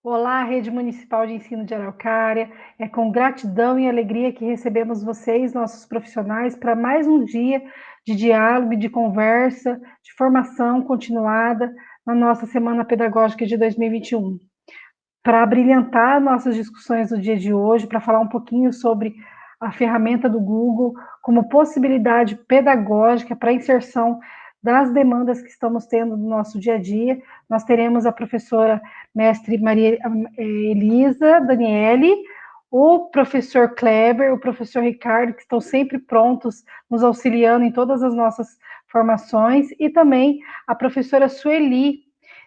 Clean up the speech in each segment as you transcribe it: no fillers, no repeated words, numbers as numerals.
Olá, Rede Municipal de Ensino de Araucária. É com gratidão e alegria que recebemos vocês, nossos profissionais, para mais um dia de diálogo, de conversa, de formação continuada na nossa Semana Pedagógica de 2021. Para brilhantar nossas discussões do dia de hoje, para falar um pouquinho sobre a ferramenta do Google como possibilidade pedagógica para a inserção das demandas que estamos tendo no nosso dia a dia, nós teremos a professora mestre Maria Elisa Daniele, o professor Kleber, o professor Ricardo, que estão sempre prontos, nos auxiliando em todas as nossas formações, e também a professora Sueli.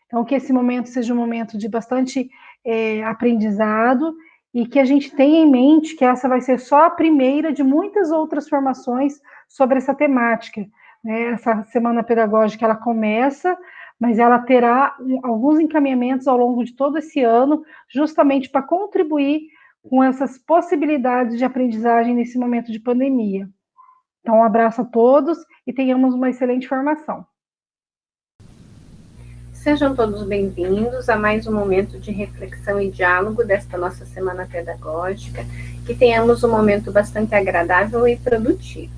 Então, que esse momento seja um momento de bastante aprendizado e que a gente tenha em mente que essa vai ser só a primeira de muitas outras formações sobre essa temática. Né? Essa semana pedagógica ela começa, mas ela terá alguns encaminhamentos ao longo de todo esse ano, justamente para contribuir com essas possibilidades de aprendizagem nesse momento de pandemia. Então, um abraço a todos e tenhamos uma excelente formação. Sejam todos bem-vindos a mais um momento de reflexão e diálogo desta nossa semana pedagógica, que tenhamos um momento bastante agradável e produtivo.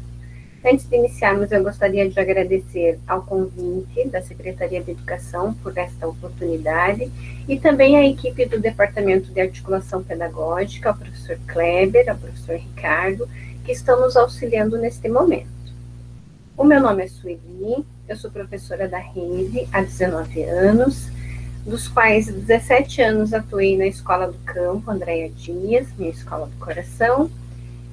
Antes de iniciarmos, eu gostaria de agradecer ao convite da Secretaria de Educação por esta oportunidade e também à equipe do Departamento de Articulação Pedagógica, ao professor Kleber, ao professor Ricardo, que estão nos auxiliando neste momento. O meu nome é Sueli, eu sou professora da rede há 19 anos, dos quais 17 anos atuei na Escola do Campo, Andréia Dias, minha escola do coração,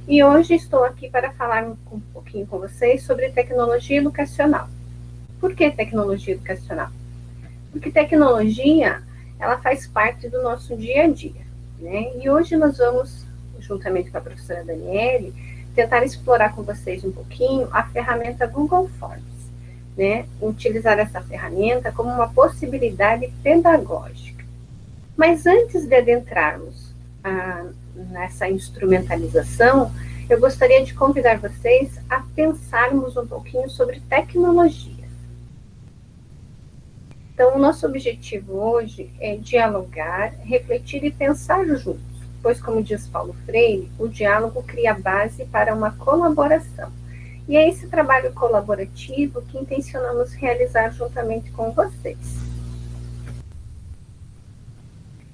e hoje estou aqui para falar um pouquinho com vocês sobre tecnologia educacional. Por que tecnologia educacional? Porque tecnologia, ela faz parte do nosso dia a dia, né? E hoje nós vamos, juntamente com a professora Daniele, tentar explorar com vocês um pouquinho a ferramenta Google Forms, né? Utilizar essa ferramenta como uma possibilidade pedagógica. Mas antes de adentrarmos nessa instrumentalização, eu gostaria de convidar vocês a pensarmos um pouquinho sobre tecnologia. Então, o nosso objetivo hoje é dialogar, refletir e pensar juntos, pois, como diz Paulo Freire, o diálogo cria base para uma colaboração. E é esse trabalho colaborativo que intencionamos realizar juntamente com vocês.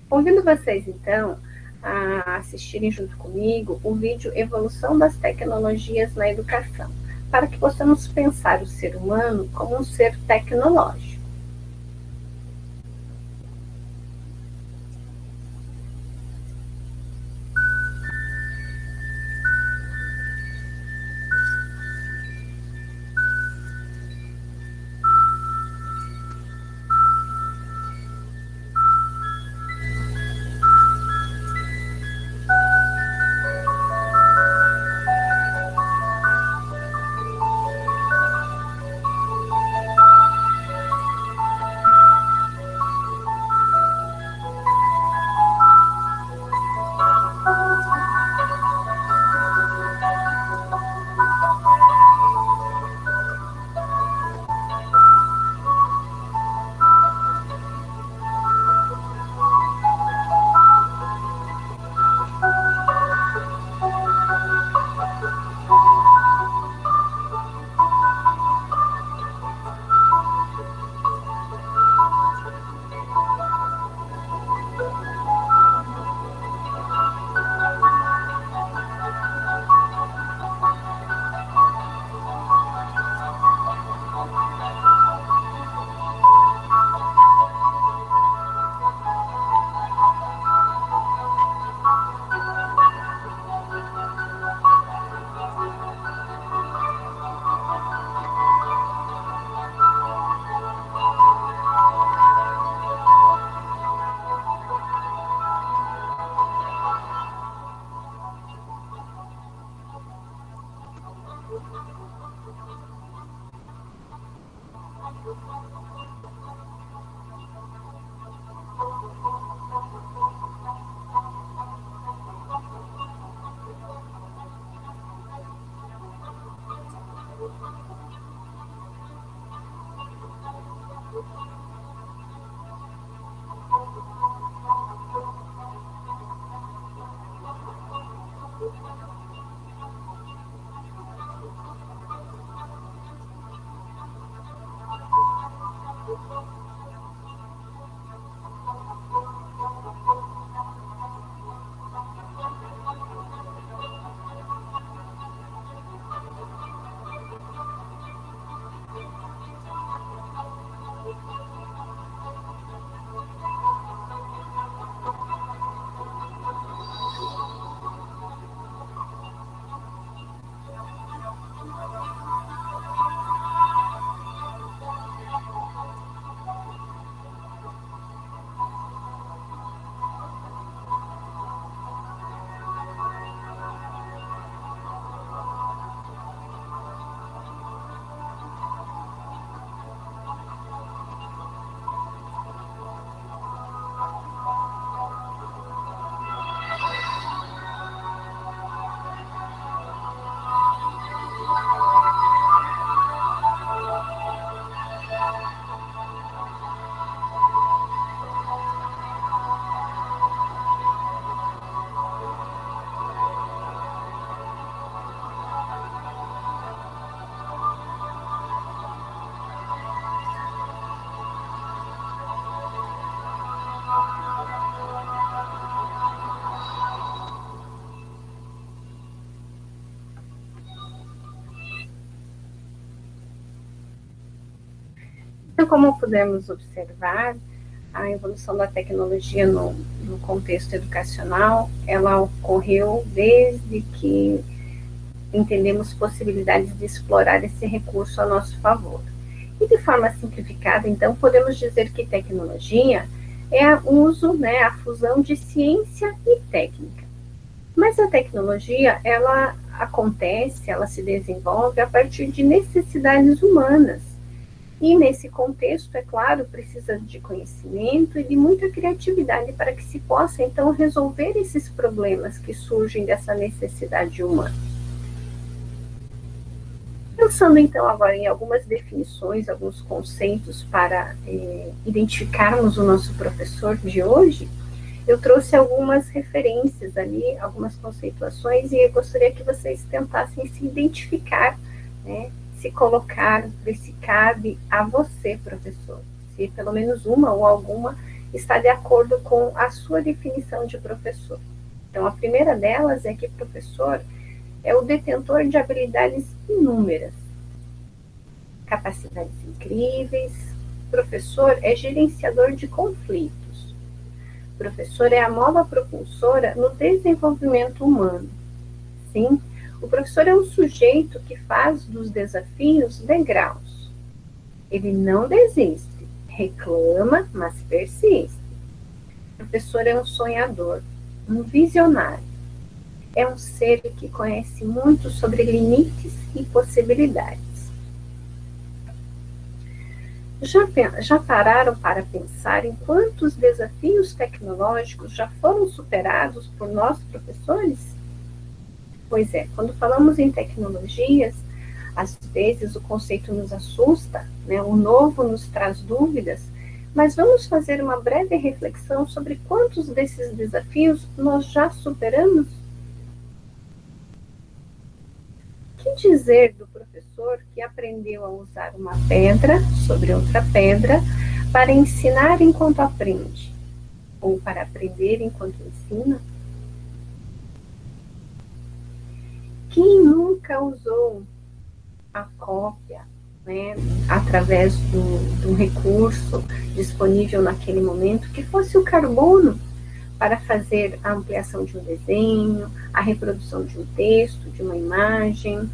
Convido vocês, então, a assistirem junto comigo o vídeo Evolução das Tecnologias na Educação, para que possamos pensar o ser humano como um ser tecnológico. Então, como pudemos observar, a evolução da tecnologia no contexto educacional, ela ocorreu desde que entendemos possibilidades de explorar esse recurso a nosso favor. E de forma simplificada, então, podemos dizer que tecnologia é o uso, né, a fusão de ciência e técnica. Mas a tecnologia, ela acontece, ela se desenvolve a partir de necessidades humanas. E nesse contexto, é claro, precisa de conhecimento e de muita criatividade para que se possa, então, resolver esses problemas que surgem dessa necessidade humana. Pensando, então, agora em algumas definições, alguns conceitos para identificarmos o nosso professor de hoje, eu trouxe algumas referências ali, algumas conceituações, e eu gostaria que vocês tentassem se identificar, né, se colocar, ver se cabe a você, professor, se pelo menos uma ou alguma está de acordo com a sua definição de professor. Então, a primeira delas é que professor é o detentor de habilidades inúmeras, capacidades incríveis. Professor é gerenciador de conflitos. Professor é a mola propulsora no desenvolvimento humano. Sim, o professor é um sujeito que faz dos desafios degraus. Ele não desiste, reclama, mas persiste. O professor é um sonhador, um visionário. É um ser que conhece muito sobre limites e possibilidades. Já pararam para pensar em quantos desafios tecnológicos já foram superados por nós, professores? Pois é, quando falamos em tecnologias, às vezes o conceito nos assusta, né? O novo nos traz dúvidas, mas vamos fazer uma breve reflexão sobre quantos desses desafios nós já superamos? Que dizer do professor que aprendeu a usar uma pedra sobre outra pedra para ensinar enquanto aprende, ou para aprender enquanto ensina? Quem nunca usou a cópia, né, através do recurso disponível naquele momento, que fosse o carbono, para fazer a ampliação de um desenho, a reprodução de um texto, de uma imagem?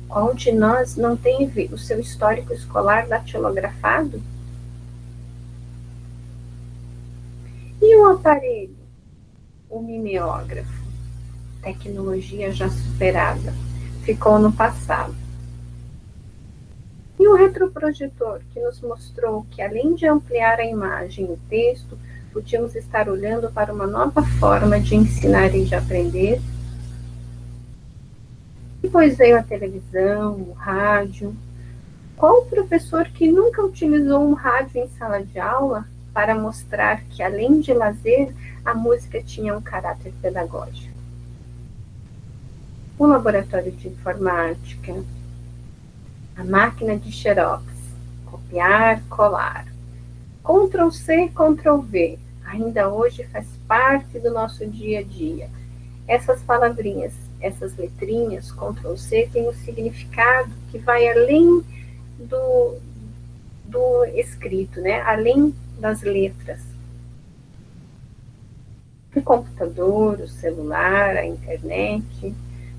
Qual de nós não tem o seu histórico escolar datilografado? E o aparelho, o mimeógrafo, tecnologia já superada, ficou no passado. E o retroprojetor, que nos mostrou que, além de ampliar a imagem e o texto, podíamos estar olhando para uma nova forma de ensinar e de aprender. Depois veio a televisão, o rádio. Qual o professor que nunca utilizou um rádio em sala de aula para mostrar que, além de lazer, a música tinha um caráter pedagógico? O laboratório de informática, a máquina de xerox, copiar, colar. Ctrl+C, Ctrl+V, ainda hoje faz parte do nosso dia a dia. Essas palavrinhas, essas letrinhas, Ctrl+C, têm um significado que vai além do escrito, né? Além das letras. O computador, o celular, a internet,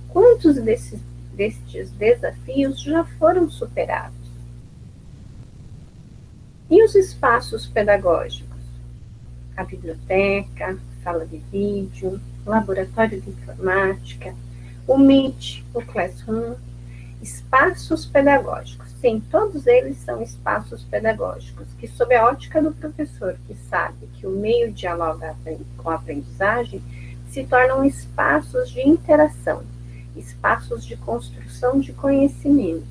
quantos destes desafios já foram superados? E os espaços pedagógicos? A biblioteca, sala de vídeo, laboratório de informática, o Meet, o Classroom, espaços pedagógicos. Sim, todos eles são espaços pedagógicos, que sob a ótica do professor, que sabe que o meio dialoga com a aprendizagem, se tornam espaços de interação, espaços de construção de conhecimento.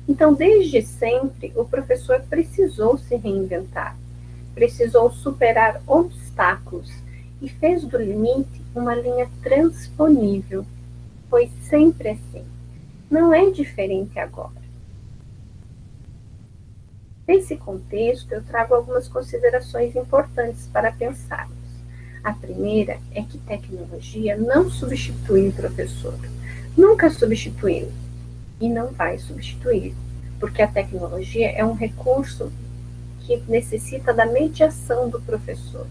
Então, desde sempre, o professor precisou se reinventar, precisou superar obstáculos e fez do limite uma linha transponível. Foi sempre assim. Não é diferente agora. Nesse contexto, eu trago algumas considerações importantes para pensarmos. A primeira é que tecnologia não substitui o professor. Nunca substituiu. e não vai substituir, porque a tecnologia é um recurso que necessita da mediação do professor.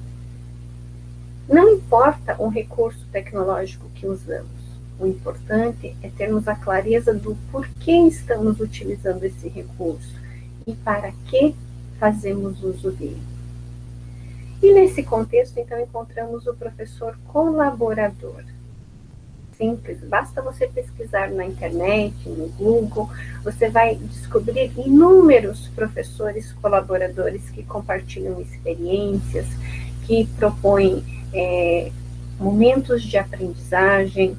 Não importa o recurso tecnológico que usamos, o importante é termos a clareza do porquê estamos utilizando esse recurso e para que fazemos uso dele. E nesse contexto, então, encontramos o professor colaborador. Simples, basta você pesquisar na internet, no Google, você vai descobrir inúmeros professores colaboradores que compartilham experiências, que propõem momentos de aprendizagem,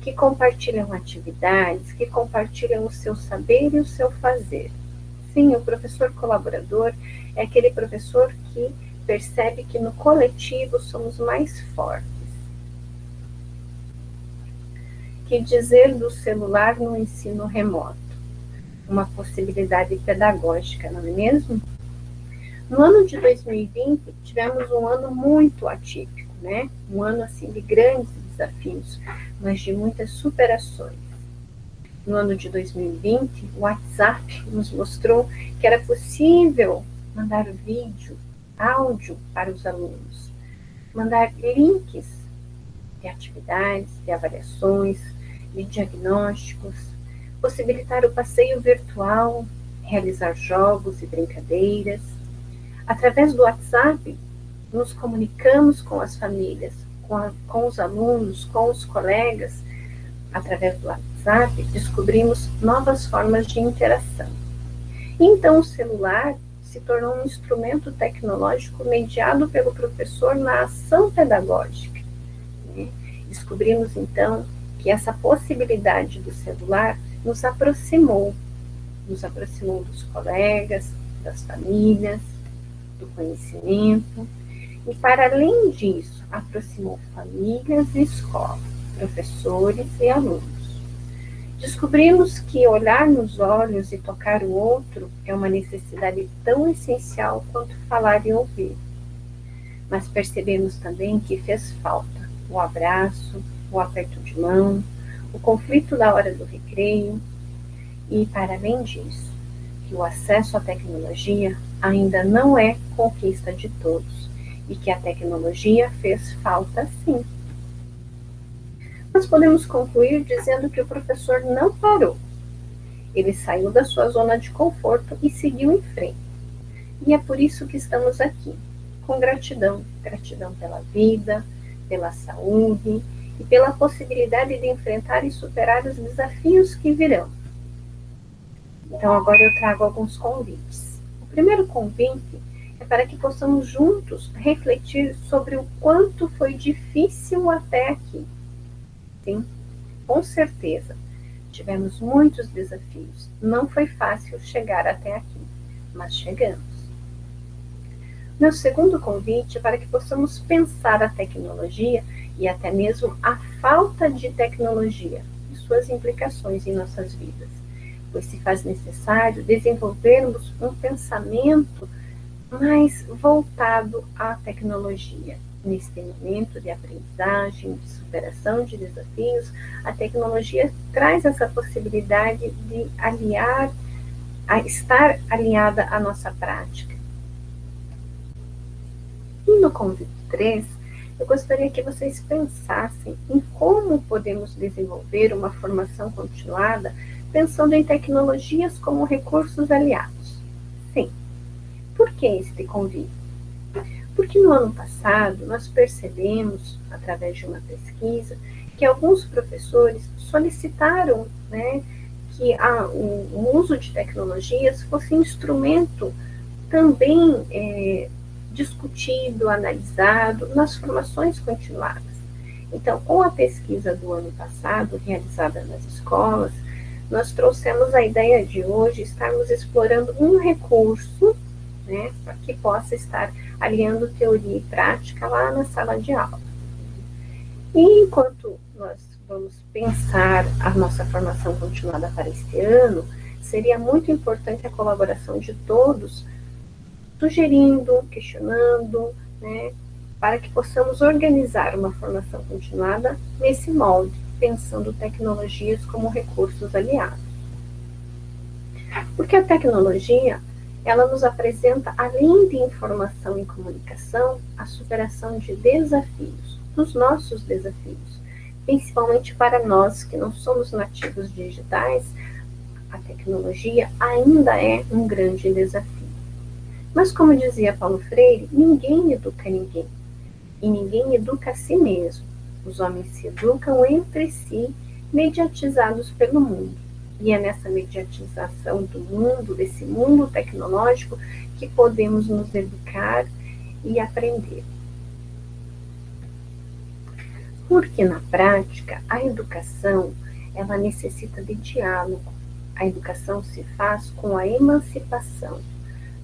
que compartilham atividades, que compartilham o seu saber e o seu fazer. Sim, o professor colaborador é aquele professor que percebe que no coletivo somos mais fortes. Que dizer do celular no ensino remoto? Uma possibilidade pedagógica, não é mesmo? No ano de 2020, tivemos um ano muito atípico, né? Um ano assim de grandes desafios, mas de muitas superações. No ano de 2020, o WhatsApp nos mostrou que era possível mandar vídeo, áudio para os alunos, mandar links de atividades, de avaliações, de diagnósticos, possibilitar o passeio virtual, realizar jogos e brincadeiras. Através do WhatsApp, nos comunicamos com as famílias, com os alunos, com os colegas. Através do WhatsApp, descobrimos novas formas de interação. Então, o celular se tornou um instrumento tecnológico mediado pelo professor na ação pedagógica. Descobrimos, então, que essa possibilidade do celular nos aproximou dos colegas, das famílias, do conhecimento, e para além disso, aproximou famílias e escola, professores e alunos. Descobrimos que olhar nos olhos e tocar o outro é uma necessidade tão essencial quanto falar e ouvir. Mas percebemos também que fez falta o abraço, o aperto de mão, o conflito da hora do recreio e, para além disso, que o acesso à tecnologia ainda não é conquista de todos e que a tecnologia fez falta sim. Nós podemos concluir dizendo que o professor não parou. Ele saiu da sua zona de conforto e seguiu em frente. E é por isso que estamos aqui, com gratidão. Gratidão pela vida, pela saúde e pela possibilidade de enfrentar e superar os desafios que virão. Então, agora eu trago alguns convites. O primeiro convite é para que possamos juntos refletir sobre o quanto foi difícil até aqui. Sim, com certeza, tivemos muitos desafios. Não foi fácil chegar até aqui, mas chegamos. Meu segundo convite é para que possamos pensar a tecnologia e até mesmo a falta de tecnologia e suas implicações em nossas vidas, pois se faz necessário desenvolvermos um pensamento mais voltado à tecnologia. Neste momento de aprendizagem, de superação de desafios, a tecnologia traz essa possibilidade de estar alinhada à nossa prática. E no convite 3, eu gostaria que vocês pensassem em como podemos desenvolver uma formação continuada pensando em tecnologias como recursos aliados. Sim. Por que este convite? Porque no ano passado nós percebemos, através de uma pesquisa, que alguns professores solicitaram, que o uso de tecnologias fosse instrumento também discutido, analisado nas formações continuadas. Então, com a pesquisa do ano passado, realizada nas escolas, nós trouxemos a ideia de hoje estarmos explorando um recurso, para que possa estar aliando teoria e prática lá na sala de aula. E enquanto nós vamos pensar a nossa formação continuada para este ano, seria muito importante a colaboração de todos, sugerindo, questionando, para que possamos organizar uma formação continuada nesse molde, pensando tecnologias como recursos aliados. Porque a tecnologia, ela nos apresenta, além de informação e comunicação, a superação de desafios, dos nossos desafios. Principalmente para nós que não somos nativos digitais, a tecnologia ainda é um grande desafio. Mas como dizia Paulo Freire, ninguém educa ninguém. E ninguém educa a si mesmo. Os homens se educam entre si, mediatizados pelo mundo. E é nessa mediatização do mundo, desse mundo tecnológico, que podemos nos educar e aprender. Porque na prática, a educação, ela necessita de diálogo. A educação se faz com a emancipação,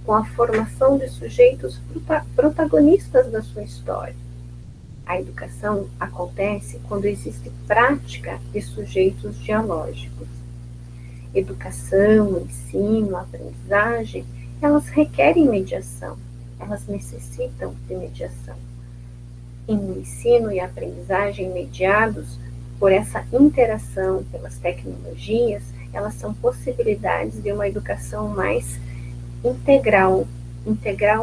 com a formação de sujeitos protagonistas da sua história. A educação acontece quando existe prática de sujeitos dialógicos. Educação, ensino, aprendizagem, elas requerem mediação, elas necessitam de mediação. Em ensino e aprendizagem mediados por essa interação pelas tecnologias, elas são possibilidades de uma educação mais integral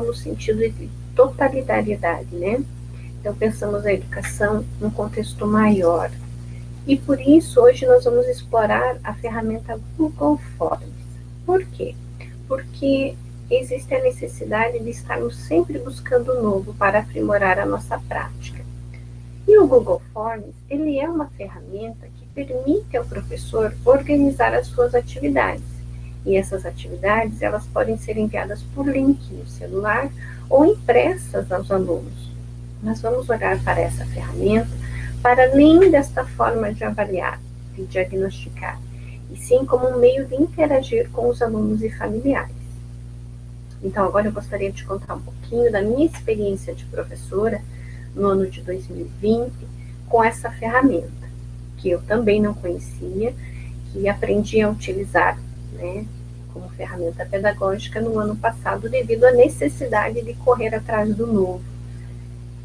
no sentido de totalidade, né? Então, pensamos a educação num contexto maior. E por isso, hoje nós vamos explorar a ferramenta Google Forms. Por quê? Porque existe a necessidade de estarmos sempre buscando o novo para aprimorar a nossa prática. E o Google Forms, ele é uma ferramenta que permite ao professor organizar as suas atividades. E essas atividades, elas podem ser enviadas por link no celular ou impressas aos alunos. Nós vamos olhar para essa ferramenta para além desta forma de avaliar, de diagnosticar, e sim como um meio de interagir com os alunos e familiares. Então, agora eu gostaria de contar um pouquinho da minha experiência de professora no ano de 2020 com essa ferramenta, que eu também não conhecia, que aprendi a utilizar, né, como ferramenta pedagógica no ano passado, devido à necessidade de correr atrás do novo.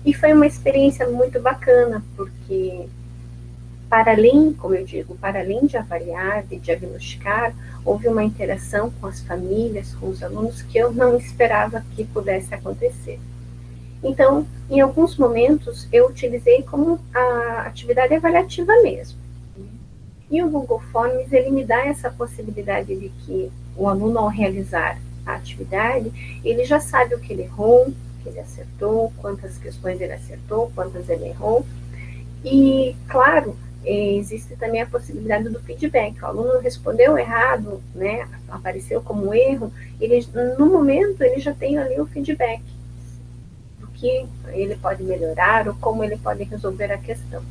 E foi uma experiência muito bacana, porque para além, como eu digo, para além de avaliar, de diagnosticar, houve uma interação com as famílias, com os alunos, que eu não esperava que pudesse acontecer. Então, em alguns momentos, eu utilizei como a atividade avaliativa mesmo. E o Google Forms, ele me dá essa possibilidade de que o aluno, ao realizar a atividade, ele já sabe o que ele errou, que ele acertou, quantas questões ele acertou, quantas ele errou. E, claro, existe também a possibilidade do feedback. O aluno respondeu errado, né, apareceu como erro, ele, no momento ele já tem ali o feedback do que ele pode melhorar ou como ele pode resolver a questão.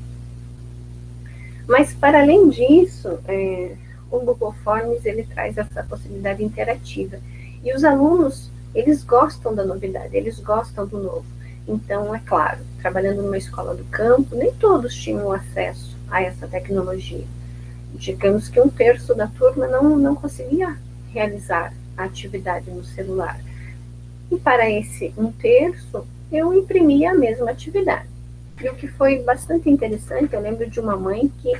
Mas, para além disso, o Google Forms, ele traz essa possibilidade interativa. E os alunos, eles gostam da novidade, eles gostam do novo. Então, é claro, trabalhando numa escola do campo, nem todos tinham acesso a essa tecnologia. Digamos que 1/3 da turma não conseguia realizar a atividade no celular. E para esse 1/3, eu imprimia a mesma atividade. E o que foi bastante interessante, eu lembro de uma mãe que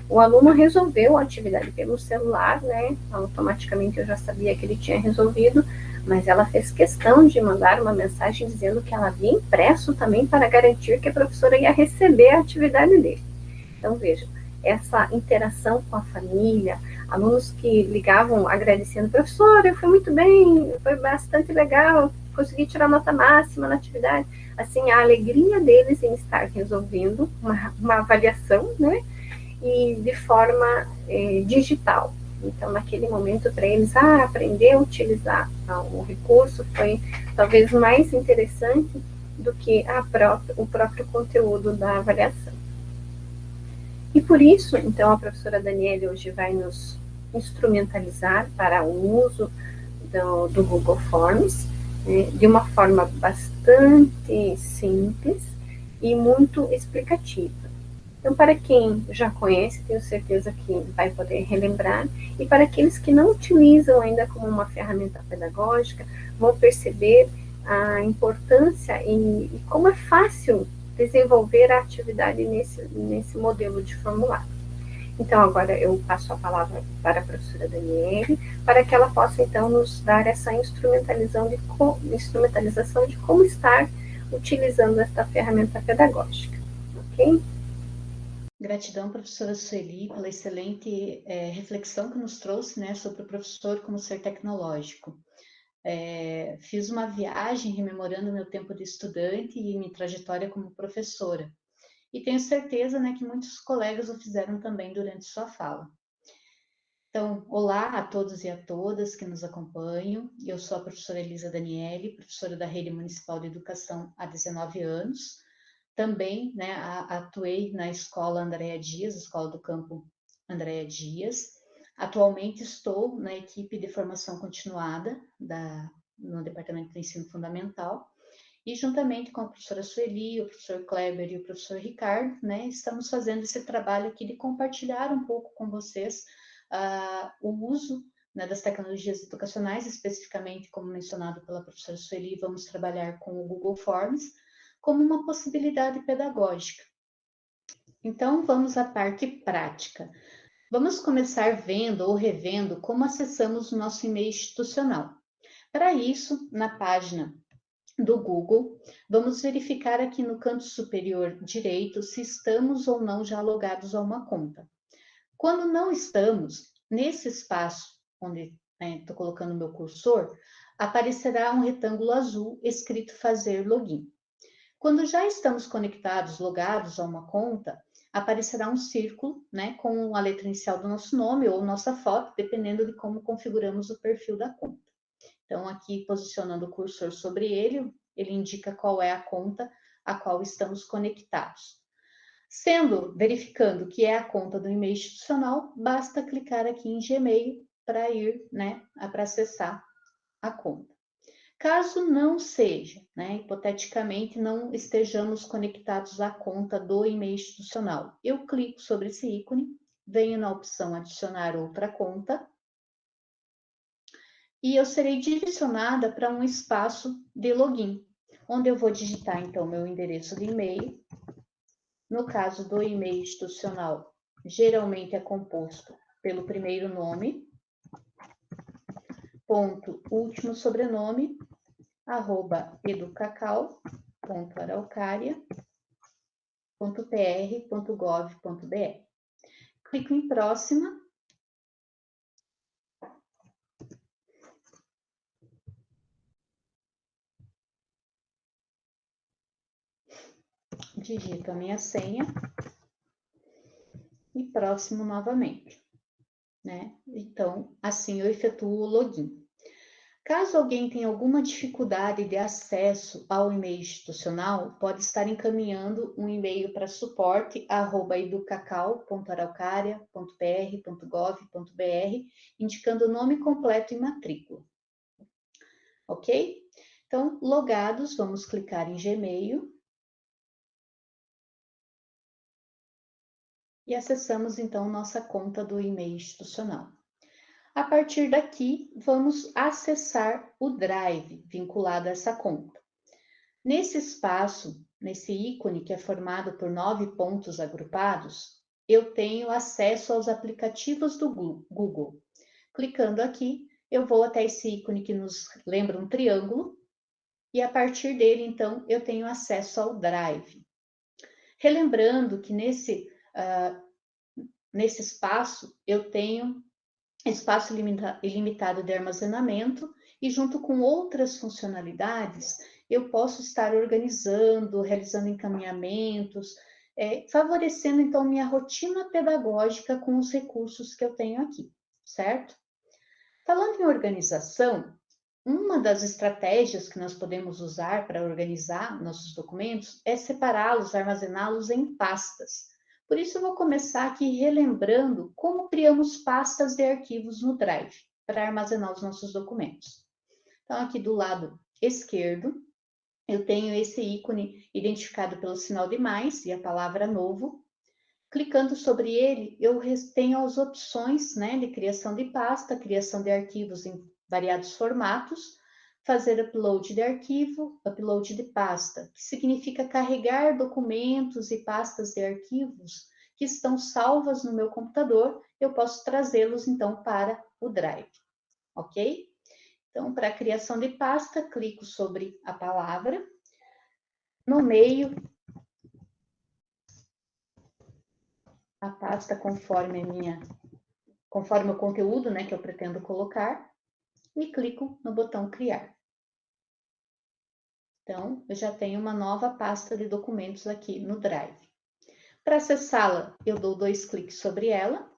o aluno resolveu a atividade pelo celular, né? Automaticamente eu já sabia que ele tinha resolvido, mas ela fez questão de mandar uma mensagem dizendo que ela havia impresso também para garantir que a professora ia receber a atividade dele. Então, vejam, essa interação com a família, alunos que ligavam agradecendo, professora, eu fui muito bem, foi bastante legal, consegui tirar nota máxima na atividade. Assim, a alegria deles em estar resolvendo uma avaliação, né, e de forma digital. Então, naquele momento, para eles, aprender a utilizar o recurso foi talvez mais interessante do que o próprio conteúdo da avaliação. E por isso, então, a professora Daniele hoje vai nos instrumentalizar para o uso do Google Forms, né, de uma forma bastante simples e muito explicativa. Então, para quem já conhece, tenho certeza que vai poder relembrar, e para aqueles que não utilizam ainda como uma ferramenta pedagógica, vão perceber a importância e como é fácil desenvolver a atividade nesse modelo de formulário. Então, agora eu passo a palavra para a professora Daniele, para que ela possa, então, nos dar essa instrumentalização de como estar utilizando esta ferramenta pedagógica, ok? Gratidão, professora Sueli, pela excelente reflexão que nos trouxe, né, sobre o professor como ser tecnológico. Fiz uma viagem rememorando meu tempo de estudante e minha trajetória como professora. E tenho certeza, né, que muitos colegas o fizeram também durante sua fala. Então, olá a todos e a todas que nos acompanham. Eu sou a professora Elisa Daniele, professora da Rede Municipal de Educação há 19 anos. Também, né, atuei na escola Andréa Dias, escola do campo Andréa Dias. Atualmente estou na equipe de formação continuada no Departamento de Ensino Fundamental e juntamente com a professora Sueli, o professor Kleber e o professor Ricardo, né, estamos fazendo esse trabalho aqui de compartilhar um pouco com vocês o uso, né, das tecnologias educacionais, especificamente, como mencionado pela professora Sueli, vamos trabalhar com o Google Forms, como uma possibilidade pedagógica. Então, vamos à parte prática. Vamos começar vendo ou revendo como acessamos o nosso e-mail institucional. Para isso, na página do Google, vamos verificar aqui no canto superior direito se estamos ou não já logados a uma conta. Quando não estamos, nesse espaço onde estou colocando o meu cursor, aparecerá um retângulo azul escrito fazer login. Quando já estamos conectados, logados a uma conta, aparecerá um círculo, né, com a letra inicial do nosso nome ou nossa foto, dependendo de como configuramos o perfil da conta. Então, aqui, posicionando o cursor sobre ele, ele indica qual é a conta a qual estamos conectados. Verificando que é a conta do e-mail institucional, basta clicar aqui em Gmail para ir, né, para acessar a conta. Caso não seja, né, hipoteticamente não estejamos conectados à conta do e-mail institucional, eu clico sobre esse ícone, venho na opção adicionar outra conta e eu serei direcionada para um espaço de login, onde eu vou digitar então meu endereço de e-mail. No caso do e-mail institucional, geralmente é composto pelo primeiro nome, ponto, último sobrenome, @educacau.araucaria.pr.gov.br. Clico em próxima. Digito a minha senha e próximo novamente, né? Então, assim eu efetuo o login. Caso alguém tenha alguma dificuldade de acesso ao e-mail institucional, pode estar encaminhando um e-mail para suporte@educacau.araucaria.pr.gov.br, indicando o nome completo e matrícula. Ok? Então, logados, vamos clicar em Gmail. E acessamos, então, nossa conta do e-mail institucional. A partir daqui, vamos acessar o Drive vinculado a essa conta. Nesse espaço, nesse ícone que é formado por 9 pontos agrupados, eu tenho acesso aos aplicativos do Google. Clicando aqui, eu vou até esse ícone que nos lembra um triângulo, e a partir dele, então, eu tenho acesso ao Drive. Relembrando que nesse espaço, eu tenho espaço ilimitado de armazenamento e junto com outras funcionalidades, eu posso estar organizando, realizando encaminhamentos, favorecendo, então, minha rotina pedagógica com os recursos que eu tenho aqui, certo? Falando em organização, uma das estratégias que nós podemos usar para organizar nossos documentos é separá-los, armazená-los em pastas. Por isso, eu vou começar aqui relembrando como criamos pastas de arquivos no Drive para armazenar os nossos documentos. Então, aqui do lado esquerdo, eu tenho esse ícone identificado pelo sinal de mais e a palavra novo. Clicando sobre ele, eu tenho as opções, né, de criação de pasta, criação de arquivos em variados formatos, fazer upload de arquivo, upload de pasta, que significa carregar documentos e pastas de arquivos que estão salvas no meu computador, eu posso trazê-los, então, para o Drive, ok? Então, para a criação de pasta, clico sobre a palavra, nomeio a pasta conforme o conteúdo, né, que eu pretendo colocar, e clico no botão criar. Então, eu já tenho uma nova pasta de documentos aqui no Drive. Para acessá-la, eu dou 2 cliques sobre ela.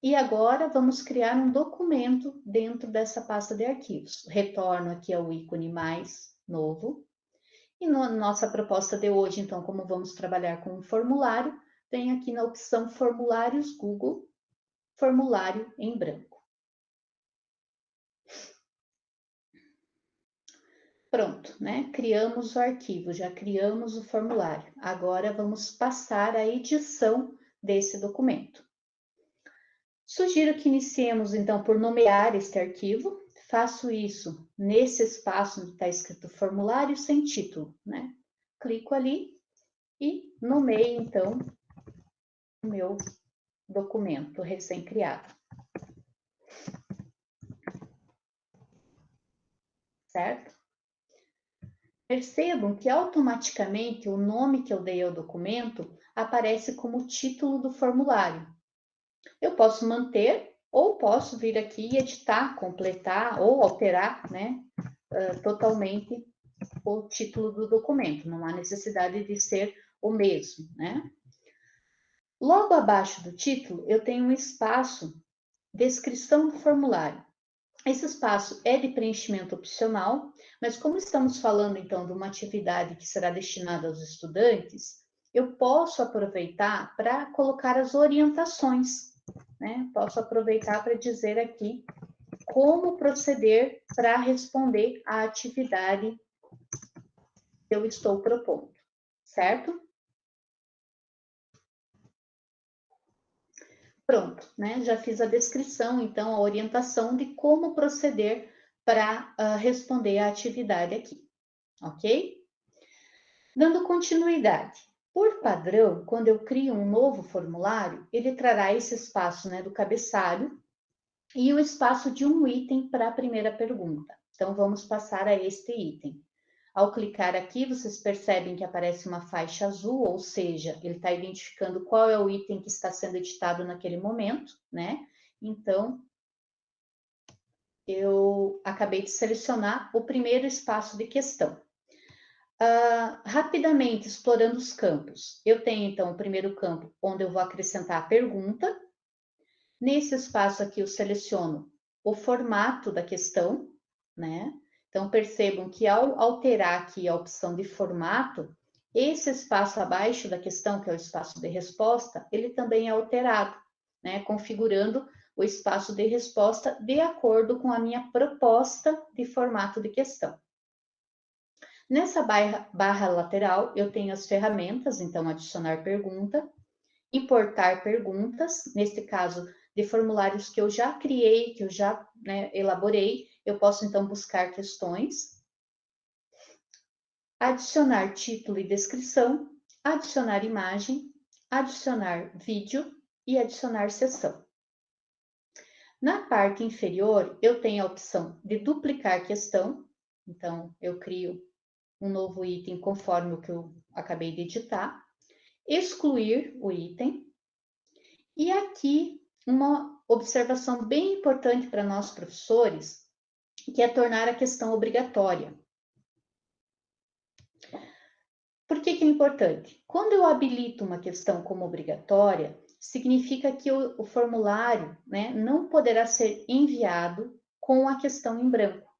E agora vamos criar um documento dentro dessa pasta de arquivos. Retorno aqui ao ícone mais novo. E nossa proposta de hoje, então, como vamos trabalhar com um formulário, tem aqui na opção Formulários Google, formulário em branco. Pronto, né? Criamos o arquivo, já criamos o formulário. Agora vamos passar a edição desse documento. Sugiro que iniciemos, então, por nomear este arquivo. Faço isso nesse espaço onde está escrito formulário sem título, né? Clico ali e nomeio, então, o meu documento recém-criado. Certo? Percebam que automaticamente o nome que eu dei ao documento aparece como título do formulário. Eu posso manter ou posso vir aqui e editar, completar ou alterar, né, totalmente o título do documento. Não há necessidade de ser o mesmo, né? Logo abaixo do título, eu tenho um espaço descrição do formulário. Esse espaço é de preenchimento opcional, mas como estamos falando então de uma atividade que será destinada aos estudantes, eu posso aproveitar para colocar as orientações, né? Posso aproveitar para dizer aqui como proceder para responder à atividade que eu estou propondo, certo? Pronto, né? Já fiz a descrição, então, a orientação de como proceder para responder à atividade aqui, ok? Dando continuidade. Por padrão, quando eu crio um novo formulário, ele trará esse espaço, né, do cabeçalho e o espaço de um item para a primeira pergunta. Então, vamos passar a este item. Ao clicar aqui, vocês percebem que aparece uma faixa azul, ou seja, ele está identificando qual é o item que está sendo editado naquele momento, né? Então, eu acabei de selecionar o primeiro espaço de questão. Rapidamente, explorando os campos. Eu tenho, então, o primeiro campo, onde eu vou acrescentar a pergunta. Nesse espaço aqui, eu seleciono o formato da questão, né? Então, percebam que ao alterar aqui a opção de formato, esse espaço abaixo da questão, que é o espaço de resposta, ele também é alterado, né? Configurando o espaço de resposta de acordo com a minha proposta de formato de questão. Nessa barra lateral, eu tenho as ferramentas, então, adicionar pergunta, importar perguntas, neste caso, de formulários que eu já criei, que eu já, né, elaborei, eu posso, então, buscar questões, adicionar título e descrição, adicionar imagem, adicionar vídeo e adicionar seção. Na parte inferior, eu tenho a opção de duplicar questão, então, eu crio um novo item conforme o que eu acabei de editar, excluir o item, e aqui uma observação bem importante para nós professores, que é tornar a questão obrigatória. Por que que é importante? Quando eu habilito uma questão como obrigatória, significa que o formulário, né, não poderá ser enviado com a questão em branco.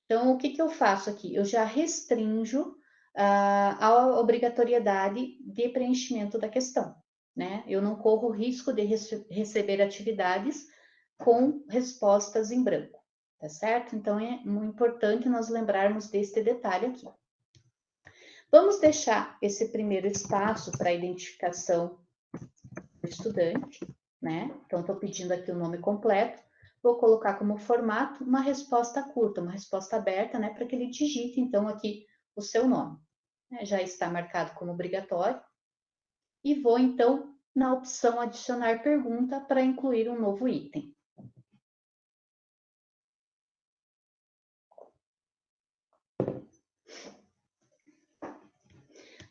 Então, o que que eu faço aqui? Eu já restringo a obrigatoriedade de preenchimento da questão, né? Eu não corro o risco de receber atividades com respostas em branco, tá certo? Então, é muito importante nós lembrarmos deste detalhe aqui. Vamos deixar esse primeiro espaço para identificação do estudante, né? Então, estou pedindo aqui o nome completo. Vou colocar como formato uma resposta curta, uma resposta aberta, né? Para que ele digite, então, aqui o seu nome. Já está marcado como obrigatório. E vou, então, na opção adicionar pergunta para incluir um novo item.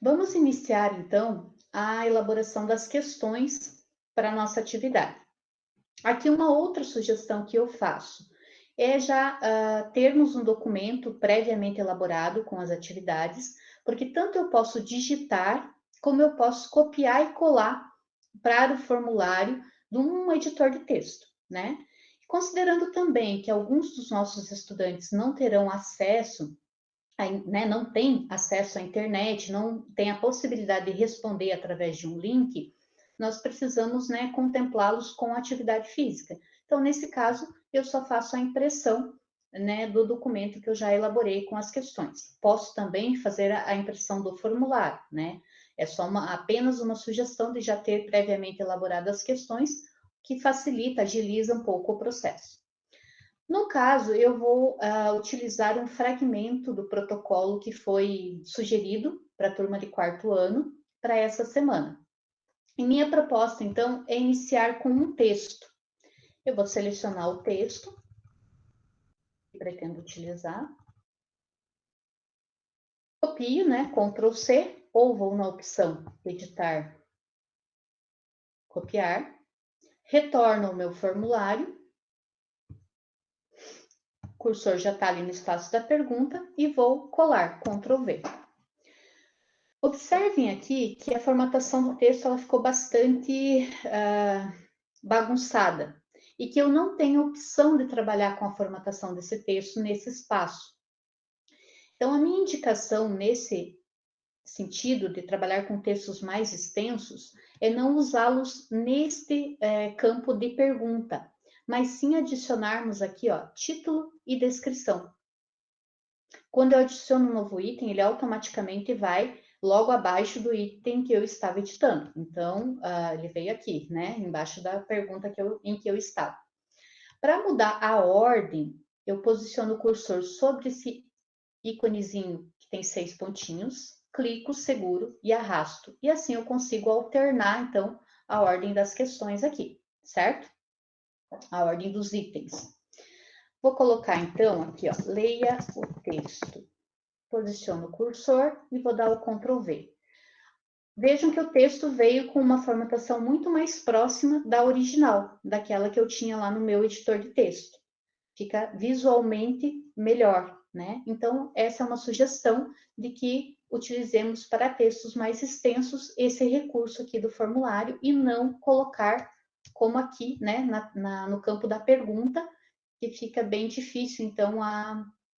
Vamos iniciar, então, a elaboração das questões para a nossa atividade. Aqui uma outra sugestão que eu faço é já termos um documento previamente elaborado com as atividades, porque tanto eu posso digitar, como eu posso copiar e colar para o formulário de um editor de texto, né? Considerando também que alguns dos nossos estudantes não terão acesso, né, não tem acesso à internet, não tem a possibilidade de responder através de um link, nós precisamos, né, contemplá-los com atividade física. Então, nesse caso, eu só faço a impressão, né, do documento que eu já elaborei com as questões. Posso também fazer a impressão do formulário, né? É só apenas uma sugestão de já ter previamente elaborado as questões, que facilita, agiliza um pouco o processo. No caso, eu vou utilizar um fragmento do protocolo que foi sugerido para a turma de 4º ano para essa semana. E minha proposta, então, é iniciar com um texto. Eu vou selecionar o texto que pretendo utilizar. Copio, né? Ctrl C, ou vou na opção editar, copiar. Retorno o meu formulário. O cursor já está ali no espaço da pergunta e vou colar, Ctrl V. Observem aqui que a formatação do texto ela ficou bastante bagunçada e que eu não tenho opção de trabalhar com a formatação desse texto nesse espaço. Então, a minha indicação nesse sentido de trabalhar com textos mais extensos é não usá-los neste campo de pergunta, mas sim adicionarmos aqui, ó, título e descrição. Quando eu adiciono um novo item, ele automaticamente vai logo abaixo do item que eu estava editando. Então, ele veio aqui, né, embaixo da pergunta em que eu estava. Para mudar a ordem, eu posiciono o cursor sobre esse íconezinho que tem 6 pontinhos, clico, seguro e arrasto. E assim eu consigo alternar, então, a ordem das questões aqui, certo? A ordem dos itens. Vou colocar, então, aqui, ó, leia o texto. Posiciono o cursor e vou dar o Ctrl V. Vejam que o texto veio com uma formatação muito mais próxima da original, daquela que eu tinha lá no meu editor de texto. Fica visualmente melhor, né? Então, essa é uma sugestão de que utilizemos para textos mais extensos esse recurso aqui do formulário e não colocar como aqui, né, no campo da pergunta, que fica bem difícil, então,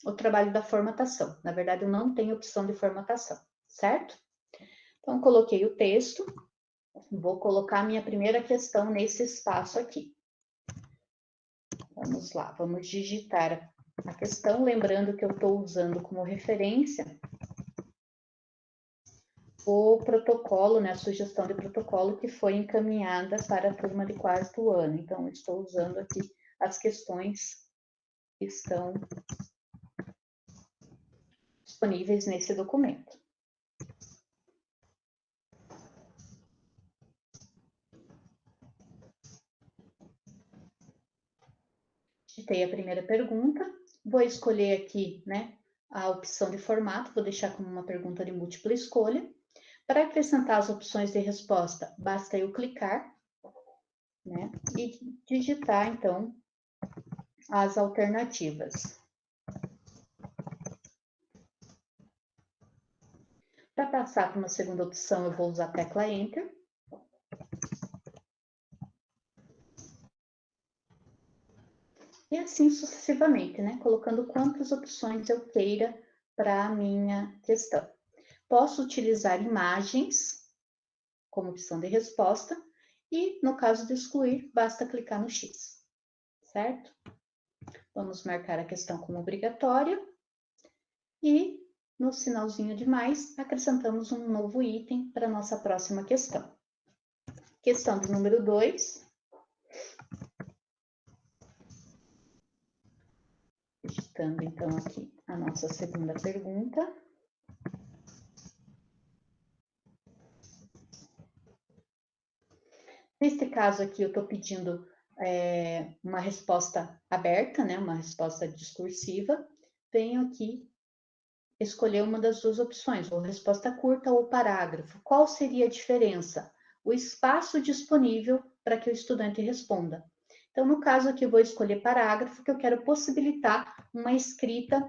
o trabalho da formatação. Na verdade, eu não tenho opção de formatação, certo? Então, coloquei o texto, vou colocar a minha primeira questão nesse espaço aqui. Vamos lá, vamos digitar a questão, lembrando que eu estou usando como referência o protocolo, né, a sugestão de protocolo que foi encaminhada para a turma de 4º ano. Então, eu estou usando aqui as questões que estão disponíveis nesse documento. Digitei a primeira pergunta, vou escolher aqui, né, a opção de formato, vou deixar como uma pergunta de múltipla escolha. Para acrescentar as opções de resposta, basta eu clicar, né, e digitar, então, as alternativas. Para passar para uma segunda opção, eu vou usar a tecla Enter. E assim sucessivamente, né? Colocando quantas opções eu queira para a minha questão. Posso utilizar imagens como opção de resposta e, no caso de excluir, basta clicar no X, certo? Vamos marcar a questão como obrigatória e, no sinalzinho de mais, acrescentamos um novo item para a nossa próxima questão. Questão do número 2. Digitando, então, aqui a nossa segunda pergunta. Neste caso aqui, eu estou pedindo uma resposta aberta, né? Uma resposta discursiva. Venho aqui escolher uma das duas opções, ou resposta curta ou parágrafo. Qual seria a diferença? O espaço disponível para que o estudante responda. Então, no caso aqui, eu vou escolher parágrafo, que eu quero possibilitar uma escrita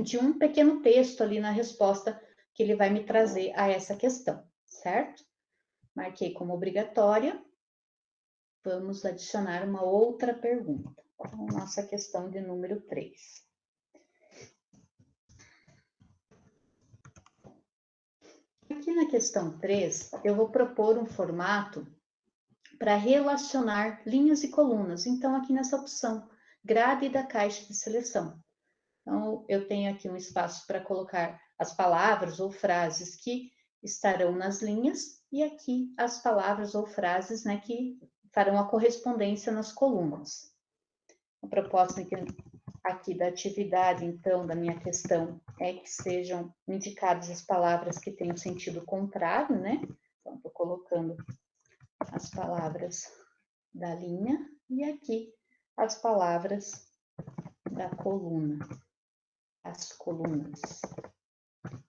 de um pequeno texto ali na resposta que ele vai me trazer a essa questão, certo? Marquei como obrigatória. Vamos adicionar uma outra pergunta. Então, nossa questão de número 3. Aqui na questão 3, eu vou propor um formato para relacionar linhas e colunas. Então, aqui nessa opção, grade da caixa de seleção. Então, eu tenho aqui um espaço para colocar as palavras ou frases que estarão nas linhas e aqui as palavras ou frases, né, que farão a correspondência nas colunas. A proposta aqui da atividade, então, da minha questão, é que sejam indicadas as palavras que têm o sentido contrário, né? Então, estou colocando as palavras da linha e aqui as palavras da coluna, as colunas.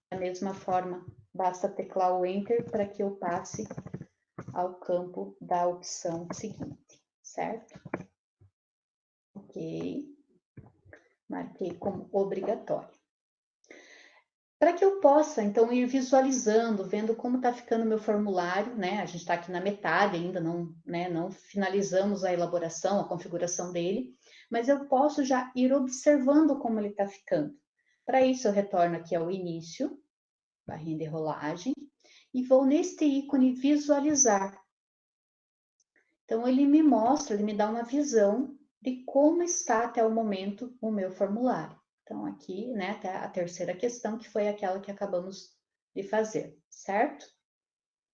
Da mesma forma, basta teclar o Enter para que eu passe ao campo da opção seguinte, certo? Ok. Marquei como obrigatório. Para que eu possa, então, ir visualizando, vendo como está ficando o meu formulário, né? A gente está aqui na metade ainda, não, né, não finalizamos a elaboração, a configuração dele, mas eu posso já ir observando como ele está ficando. Para isso, eu retorno aqui ao início, barrinha de rolagem, e vou neste ícone visualizar. Então, ele me mostra, ele me dá uma visão de como está até o momento o meu formulário. Então, aqui, né, até a terceira questão, que foi aquela que acabamos de fazer, certo?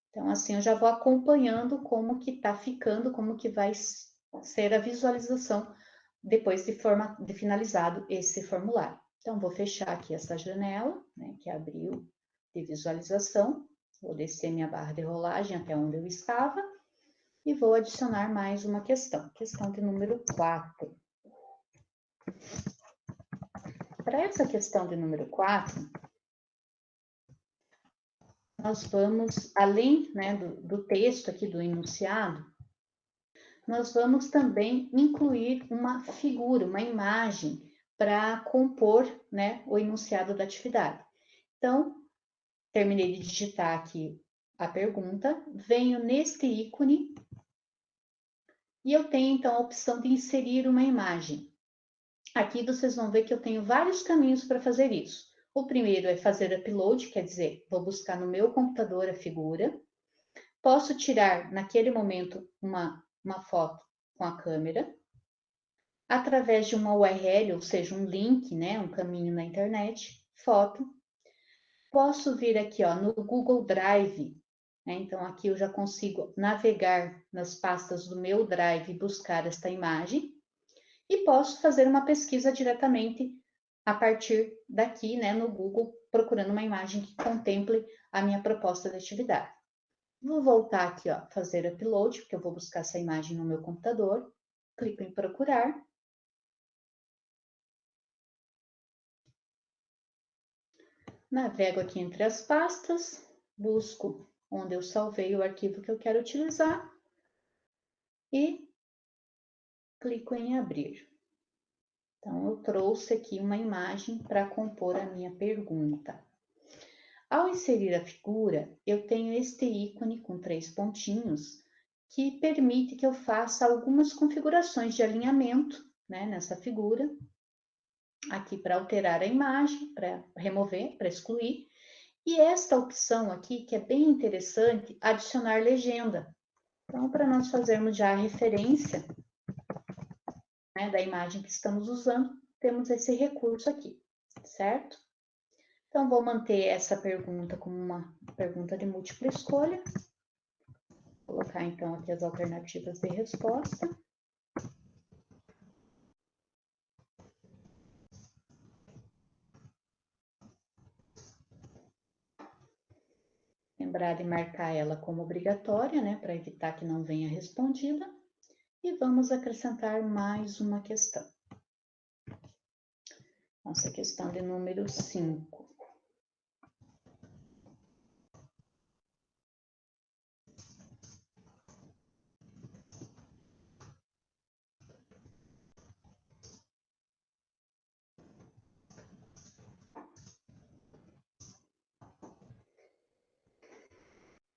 Então, assim, eu já vou acompanhando como que tá ficando, como que vai ser a visualização depois de finalizado esse formulário. Então, vou fechar aqui essa janela, né, que abriu de visualização. Vou descer minha barra de rolagem até onde eu estava e vou adicionar mais uma questão de número 4. Para essa questão de número 4, nós vamos, além, né, do texto aqui do enunciado, nós vamos também incluir uma figura, uma imagem, para compor, né, o enunciado da atividade. Então, terminei de digitar aqui a pergunta, venho neste ícone e eu tenho, então, a opção de inserir uma imagem. Aqui vocês vão ver que eu tenho vários caminhos para fazer isso. O primeiro é fazer upload, quer dizer, vou buscar no meu computador a figura. Posso tirar, naquele momento, uma foto com a câmera. Através de uma URL, ou seja, um link, né, um caminho na internet, foto. Posso vir aqui, ó, no Google Drive, né, então aqui eu já consigo navegar nas pastas do meu Drive e buscar esta imagem. E posso fazer uma pesquisa diretamente a partir daqui, né, no Google, procurando uma imagem que contemple a minha proposta de atividade. Vou voltar aqui, ó, fazer upload, porque eu vou buscar essa imagem no meu computador. Clico em procurar. Navego aqui entre as pastas, busco onde eu salvei o arquivo que eu quero utilizar e clico em abrir. Então, eu trouxe aqui uma imagem para compor a minha pergunta. Ao inserir a figura, eu tenho este ícone com 3 pontinhos, que permite que eu faça algumas configurações de alinhamento, né, nessa figura. Aqui para alterar a imagem, para remover, para excluir. E esta opção aqui, que é bem interessante, adicionar legenda. Então, para nós fazermos já a referência, né, da imagem que estamos usando, temos esse recurso aqui, certo? Então, vou manter essa pergunta como uma pergunta de múltipla escolha. Vou colocar, então, aqui as alternativas de resposta. lembrar de marcar ela como obrigatória, né, para evitar que não venha respondida. E vamos acrescentar mais uma questão. Nossa questão de número 5.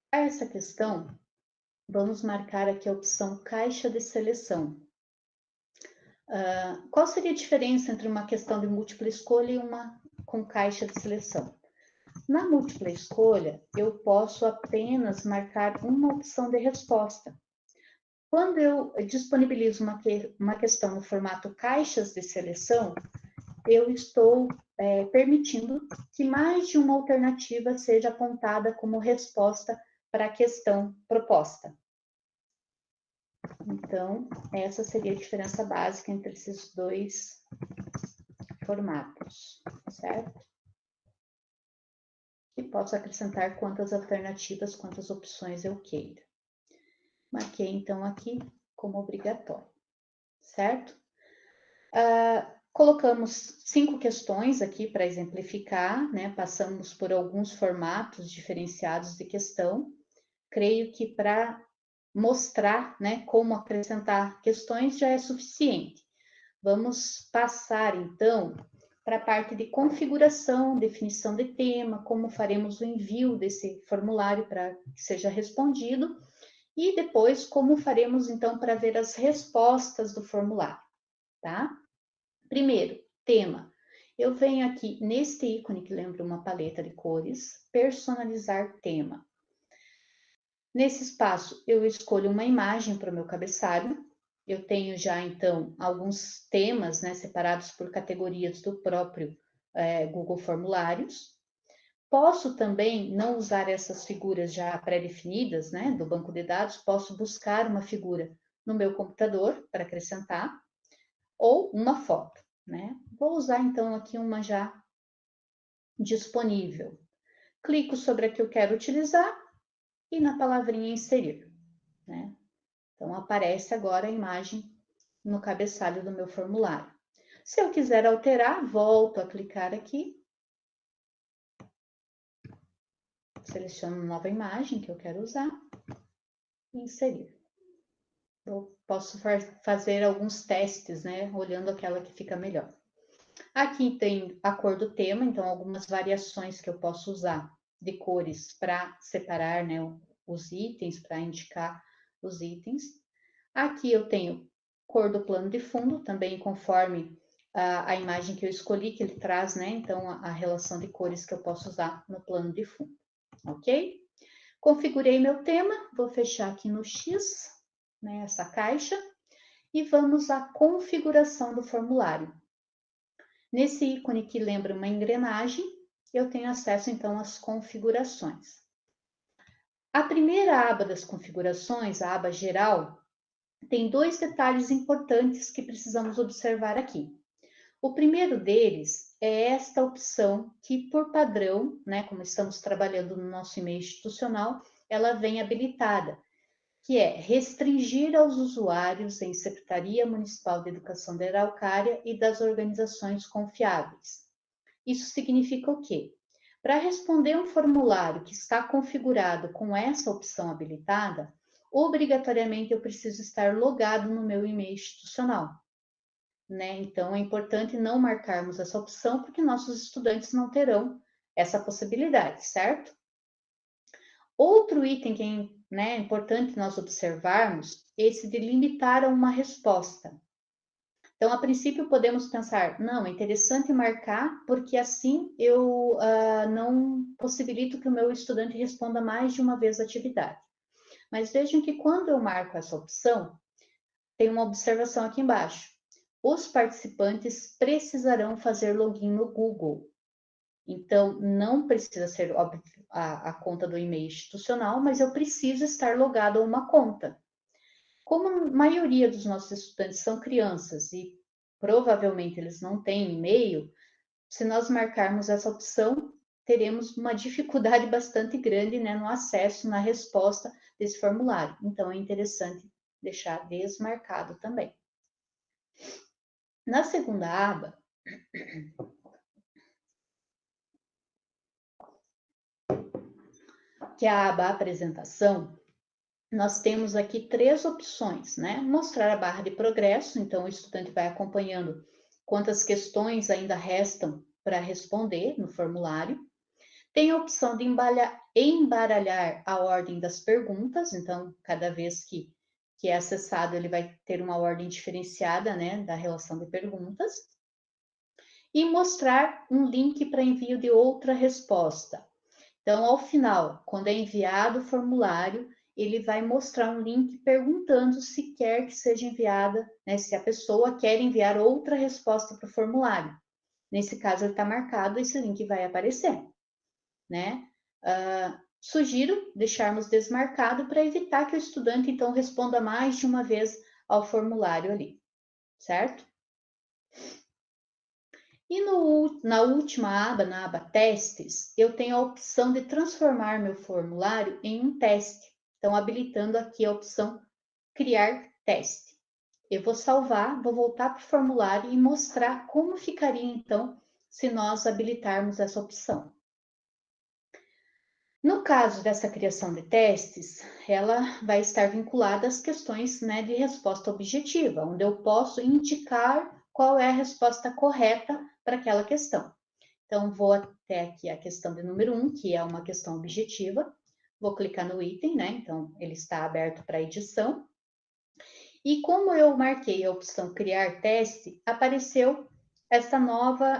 Para essa questão, vamos marcar aqui a opção caixa de seleção. Qual seria a diferença entre uma questão de múltipla escolha e uma com caixa de seleção? Na múltipla escolha, eu posso apenas marcar uma opção de resposta. Quando eu disponibilizo uma questão no formato caixas de seleção, eu estou permitindo que mais de uma alternativa seja apontada como resposta para a questão proposta. Então, essa seria a diferença básica entre esses dois formatos, certo? E posso acrescentar quantas alternativas, quantas opções eu queira. Marquei, então, aqui como obrigatório, certo? Colocamos 5 questões aqui para exemplificar, né? Passamos por alguns formatos diferenciados de questão. Creio que para mostrar, né, como acrescentar questões já é suficiente. Vamos passar, então, para a parte de configuração, definição de tema, como faremos o envio desse formulário para que seja respondido, e depois como faremos, então, para ver as respostas do formulário, tá? Primeiro, tema. Eu venho aqui neste ícone que lembra uma paleta de cores, personalizar tema. Nesse espaço, eu escolho uma imagem para o meu cabeçalho. Eu tenho já, então, alguns temas, né, separados por categorias do próprio Google Formulários. Posso também não usar essas figuras já pré-definidas, né, do banco de dados. Posso buscar uma figura no meu computador para acrescentar, ou uma foto, né? Vou usar, então, aqui uma já disponível. Clico sobre a que eu quero utilizar e na palavrinha inserir, né? Então, aparece agora a imagem no cabeçalho do meu formulário. Se eu quiser alterar, volto a clicar aqui. Seleciono nova imagem que eu quero usar e inserir. Eu posso fazer alguns testes, né? Olhando aquela que fica melhor. Aqui tem a cor do tema, então algumas variações que eu posso usar de cores para separar, né, os itens, para indicar os itens. Aqui eu tenho cor do plano de fundo, também conforme a imagem que eu escolhi, que ele traz, né, então a relação de cores que eu posso usar no plano de fundo, ok? Configurei meu tema, vou fechar aqui no X, né, essa caixa, e vamos à configuração do formulário. Nesse ícone que lembra uma engrenagem, eu tenho acesso, então, às configurações. A primeira aba das configurações, a aba geral, tem 2 detalhes importantes que precisamos observar aqui. O primeiro deles é esta opção que, por padrão, né, como estamos trabalhando no nosso e-mail institucional, ela vem habilitada, que é restringir aos usuários em Secretaria Municipal de Educação da Araucária e das organizações confiáveis. Isso significa o quê? Para responder um formulário que está configurado com essa opção habilitada, obrigatoriamente eu preciso estar logado no meu e-mail institucional, né? Então, é importante não marcarmos essa opção, porque nossos estudantes não terão essa possibilidade, certo? Outro item que é importante nós observarmos, esse de limitar a uma resposta. Então, a princípio, podemos pensar, não, é interessante marcar, porque assim eu não possibilito que o meu estudante responda mais de uma vez a atividade. Mas vejam que quando eu marco essa opção, tem uma observação aqui embaixo. Os participantes precisarão fazer login no Google. Então, não precisa ser a conta do e-mail institucional, mas eu preciso estar logado a uma conta. Como a maioria dos nossos estudantes são crianças e provavelmente eles não têm e-mail, se nós marcarmos essa opção, teremos uma dificuldade bastante grande, né, no acesso, na resposta desse formulário. Então, é interessante deixar desmarcado também. Na segunda aba, que é a aba apresentação, nós temos aqui 3 opções, né? Mostrar a barra de progresso, então o estudante vai acompanhando quantas questões ainda restam para responder no formulário. Tem a opção de embaralhar a ordem das perguntas, então cada vez que é acessado ele vai ter uma ordem diferenciada, né, da relação de perguntas. E mostrar um link para envio de outra resposta. Então, ao final, quando é enviado o formulário, ele vai mostrar um link perguntando se quer que seja enviada, né, se a pessoa quer enviar outra resposta para o formulário. Nesse caso, ele está marcado, esse link vai aparecer, né? Sugiro deixarmos desmarcado para evitar que o estudante, então, responda mais de uma vez ao formulário ali, certo? E na última aba, na aba Testes, eu tenho a opção de transformar meu formulário em um teste. Então, habilitando aqui a opção Criar Teste. Eu vou salvar, vou voltar para o formulário e mostrar como ficaria, então, se nós habilitarmos essa opção. No caso dessa criação de testes, ela vai estar vinculada às questões, né, de resposta objetiva, onde eu posso indicar qual é a resposta correta para aquela questão. Então, vou até aqui a questão de número 1, que é uma questão objetiva. Vou clicar no item, né? Então, ele está aberto para edição. E como eu marquei a opção criar teste, apareceu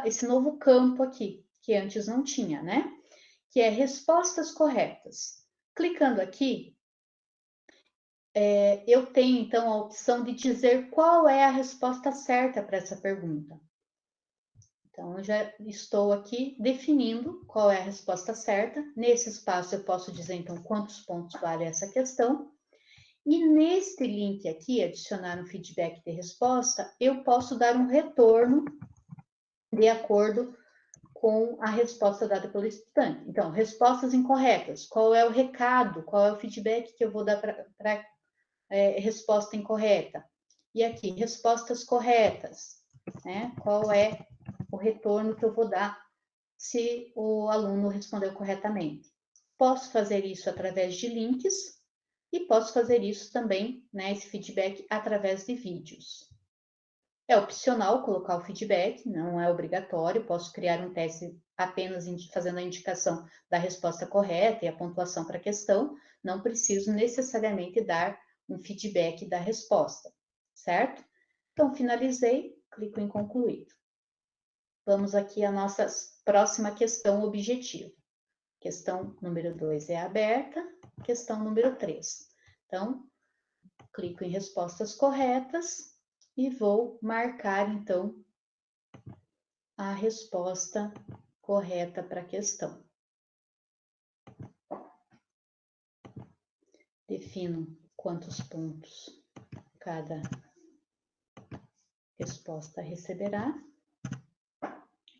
esse novo campo aqui, que antes não tinha, né? Que é respostas corretas. Clicando aqui, eu tenho, então, a opção de dizer qual é a resposta certa para essa pergunta. Então, eu já estou aqui definindo qual é a resposta certa. Nesse espaço, eu posso dizer, então, quantos pontos vale essa questão. E neste link aqui, adicionar um feedback de resposta, eu posso dar um retorno de acordo com a resposta dada pelo estudante. Então, respostas incorretas. Qual é o recado? Qual é o feedback que eu vou dar para resposta incorreta? E aqui, respostas corretas. Né? Qual é o retorno que eu vou dar se o aluno respondeu corretamente? Posso fazer isso através de links e posso fazer isso também, né, esse feedback, através de vídeos. É opcional colocar o feedback, não é obrigatório, posso criar um teste apenas fazendo a indicação da resposta correta e a pontuação para a questão, não preciso necessariamente dar um feedback da resposta, certo? Então, finalizei, clico em concluir. Vamos aqui à nossa próxima questão objetiva. Questão número 2 é aberta, questão número 3. Então, clico em respostas corretas e vou marcar, então, a resposta correta para a questão. Defino quantos pontos cada resposta receberá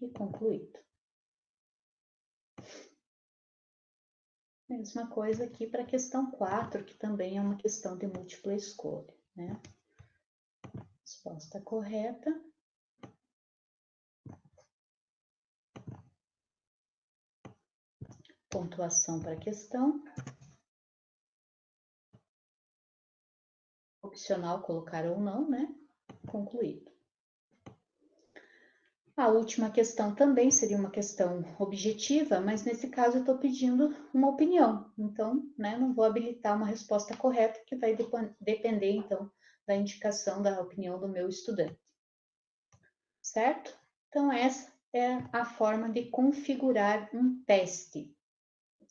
e concluído. Mesma coisa aqui para a questão 4, que também é uma questão de múltipla escolha, né? Resposta correta. Pontuação para a questão. Opcional colocar ou não, né? Concluído. A última questão também seria uma questão objetiva, mas nesse caso eu estou pedindo uma opinião. Então, né, não vou habilitar uma resposta correta, que vai depender, então, da indicação da opinião do meu estudante. Certo? Então, essa é a forma de configurar um teste.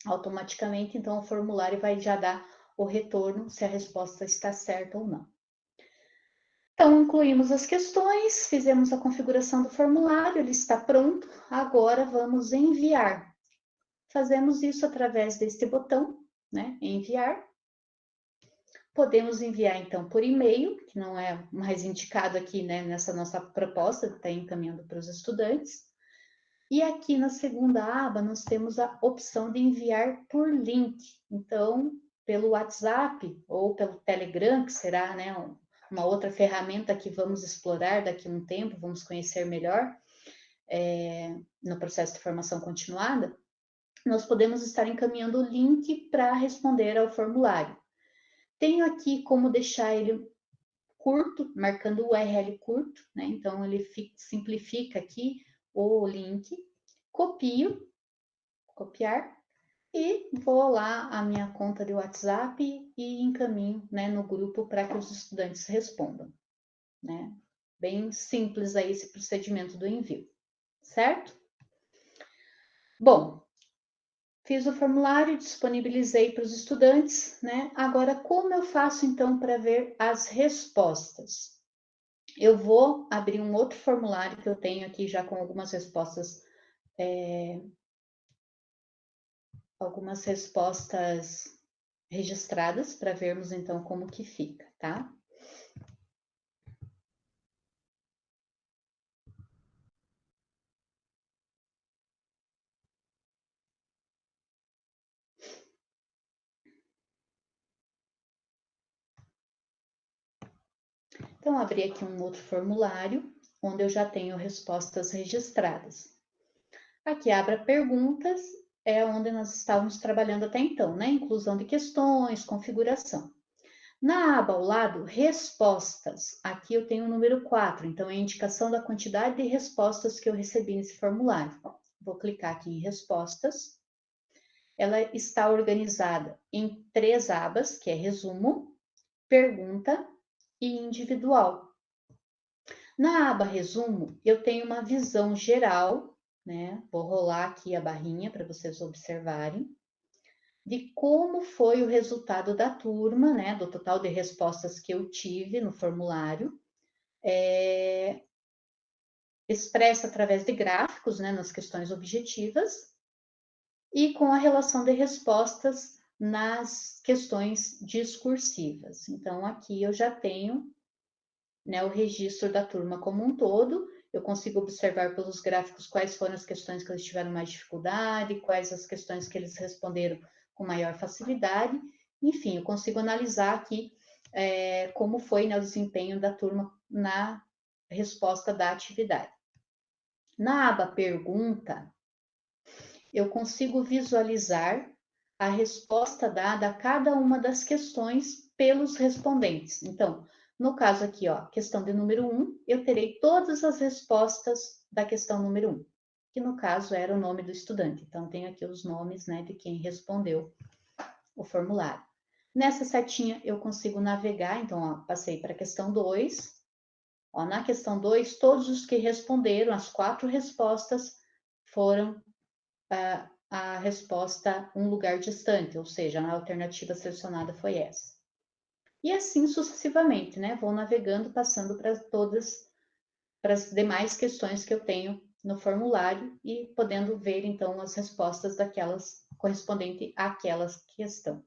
Automaticamente, então, o formulário vai já dar o retorno se a resposta está certa ou não. Então, incluímos as questões, fizemos a configuração do formulário, ele está pronto, agora vamos enviar. Fazemos isso através deste botão, né, enviar. Podemos enviar, então, por e-mail, que não é mais indicado aqui, né, nessa nossa proposta, que está encaminhando para os estudantes. E aqui na segunda aba, nós temos a opção de enviar por link. Então, pelo WhatsApp ou pelo Telegram, que será, né, uma outra ferramenta que vamos explorar daqui a um tempo, vamos conhecer melhor no processo de formação continuada, nós podemos estar encaminhando o link para responder ao formulário. Tenho aqui como deixar ele curto, marcando o URL curto, né? Então, ele simplifica aqui o link, copio, copiar, e vou lá à minha conta de WhatsApp e encaminho, né, no grupo para que os estudantes respondam, né? Bem simples aí esse procedimento do envio, certo? Bom, fiz o formulário, disponibilizei para os estudantes, né? Agora, como eu faço então para ver as respostas? Eu vou abrir um outro formulário que eu tenho aqui já com algumas respostas registradas para vermos então como que fica, tá? Então, abri aqui um outro formulário, onde eu já tenho respostas registradas. Aqui, abra perguntas, é onde nós estávamos trabalhando até então, né? Inclusão de questões, configuração. Na aba ao lado, respostas. Aqui eu tenho o número 4, então é a indicação da quantidade de respostas que eu recebi nesse formulário. Vou clicar aqui em respostas. Ela está organizada em 3 abas, que é resumo, pergunta e individual. Na aba resumo, eu tenho uma visão geral, né? Vou rolar aqui a barrinha para vocês observarem, de como foi o resultado da turma, né? Do total de respostas que eu tive no formulário, expressa através de gráficos, né? Nas questões objetivas, e com a relação de respostas nas questões discursivas. Então, aqui eu já tenho, né, o registro da turma como um todo. Eu consigo observar pelos gráficos quais foram as questões que eles tiveram mais dificuldade, quais as questões que eles responderam com maior facilidade. Enfim, eu consigo analisar aqui como foi, né, o desempenho da turma na resposta da atividade. Na aba pergunta, eu consigo visualizar a resposta dada a cada uma das questões pelos respondentes. Então, no caso aqui, ó, questão de número 1, eu terei todas as respostas da questão número 1, que no caso era o nome do estudante. Então, tenho aqui os nomes, né, de quem respondeu o formulário. Nessa setinha, eu consigo navegar, então, ó, passei para a questão 2. Ó, na questão 2, todos os que responderam, as 4 respostas foram a resposta um lugar distante, ou seja, a alternativa selecionada foi essa. E assim sucessivamente, né? Vou navegando, passando para todas, para as demais questões que eu tenho no formulário e podendo ver, então, as respostas daquelas correspondente àquela questão.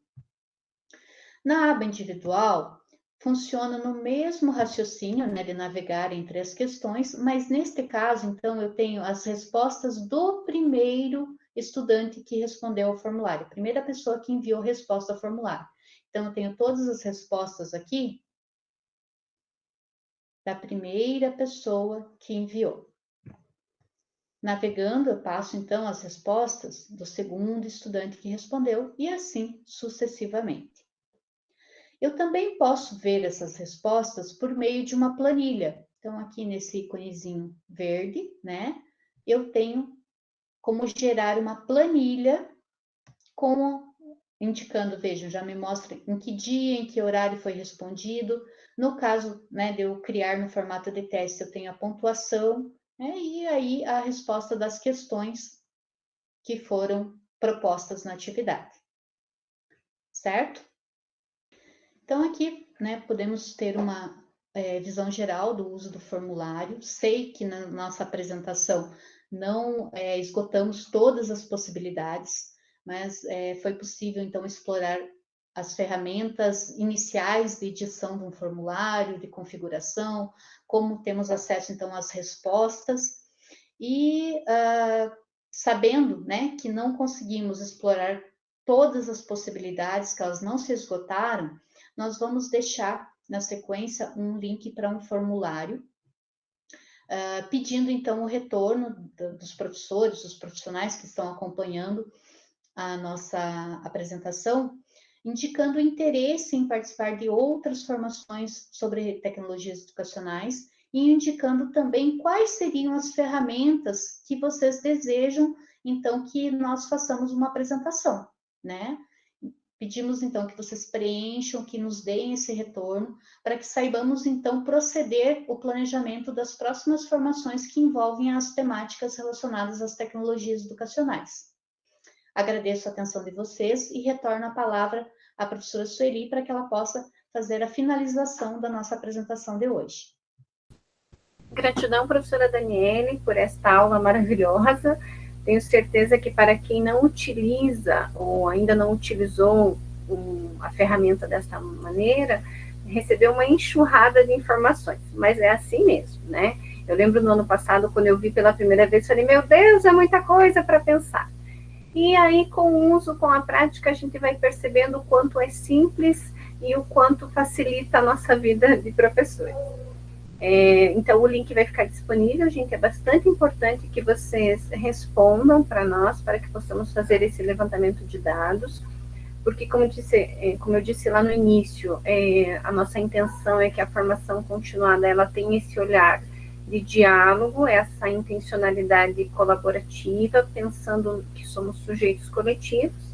Na aba individual, funciona no mesmo raciocínio, né, de navegar entre as questões, mas neste caso, então, eu tenho as respostas do primeiro estudante que respondeu ao formulário, a primeira pessoa que enviou resposta ao formulário. Então, eu tenho todas as respostas aqui da primeira pessoa que enviou. Navegando, eu passo, então, as respostas do segundo estudante que respondeu e assim sucessivamente. Eu também posso ver essas respostas por meio de uma planilha. Então, aqui nesse íconezinho verde, né, eu tenho como gerar uma planilha indicando, vejam, já me mostra em que dia, em que horário foi respondido. No caso, né, de eu criar no formato de teste, eu tenho a pontuação, né, e aí a resposta das questões que foram propostas na atividade. Certo? Então, aqui, né, podemos ter uma visão geral do uso do formulário. Sei que na nossa apresentação não esgotamos todas as possibilidades, mas foi possível, então, explorar as ferramentas iniciais de edição de um formulário, de configuração, como temos acesso, então, às respostas. E sabendo, né, que não conseguimos explorar todas as possibilidades, que elas não se esgotaram, nós vamos deixar na sequência um link para um formulário, pedindo então o retorno dos professores, dos profissionais que estão acompanhando a nossa apresentação, indicando interesse em participar de outras formações sobre tecnologias educacionais e indicando também quais seriam as ferramentas que vocês desejam, então, que nós façamos uma apresentação, né? Pedimos, então, que vocês preencham, que nos deem esse retorno, para que saibamos, então, proceder o planejamento das próximas formações que envolvem as temáticas relacionadas às tecnologias educacionais. Agradeço a atenção de vocês e retorno a palavra à professora Sueli para que ela possa fazer a finalização da nossa apresentação de hoje. Gratidão, professora Daniele, por esta aula maravilhosa. Tenho certeza que para quem não utiliza ou ainda não utilizou a ferramenta desta maneira, recebeu uma enxurrada de informações, mas é assim mesmo, né? Eu lembro no ano passado, quando eu vi pela primeira vez, falei, meu Deus, é muita coisa para pensar. E aí, com o uso, com a prática, a gente vai percebendo o quanto é simples e o quanto facilita a nossa vida de professor. Então, o link vai ficar disponível, gente. É bastante importante que vocês respondam para nós, para que possamos fazer esse levantamento de dados, porque, como eu disse lá no início, a nossa intenção é que a formação continuada ela tenha esse olhar de diálogo, essa intencionalidade colaborativa, pensando que somos sujeitos coletivos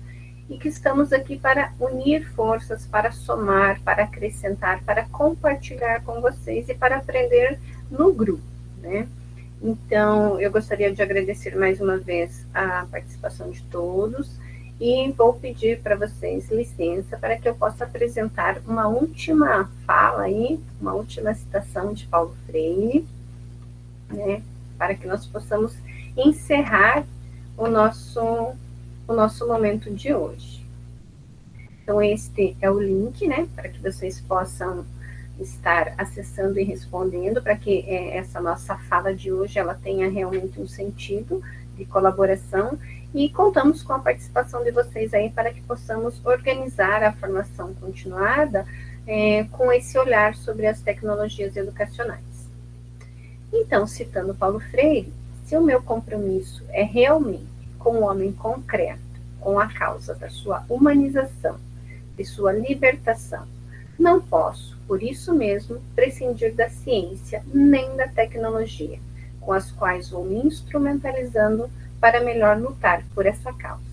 e que estamos aqui para unir forças, para somar, para acrescentar, para compartilhar com vocês e para aprender no grupo, né? Então, eu gostaria de agradecer mais uma vez a participação de todos e vou pedir para vocês licença para que eu possa apresentar uma última fala aí, uma última citação de Paulo Freire, né, para que nós possamos encerrar o nosso momento de hoje. Então, este é o link, né, para que vocês possam estar acessando e respondendo, para que essa nossa fala de hoje, ela tenha realmente um sentido de colaboração, e contamos com a participação de vocês aí, para que possamos organizar a formação continuada com esse olhar sobre as tecnologias educacionais. Então, citando Paulo Freire, se o meu compromisso é realmente com o homem concreto, com a causa da sua humanização, de sua libertação, não posso, por isso mesmo, prescindir da ciência nem da tecnologia, com as quais vou me instrumentalizando para melhor lutar por essa causa.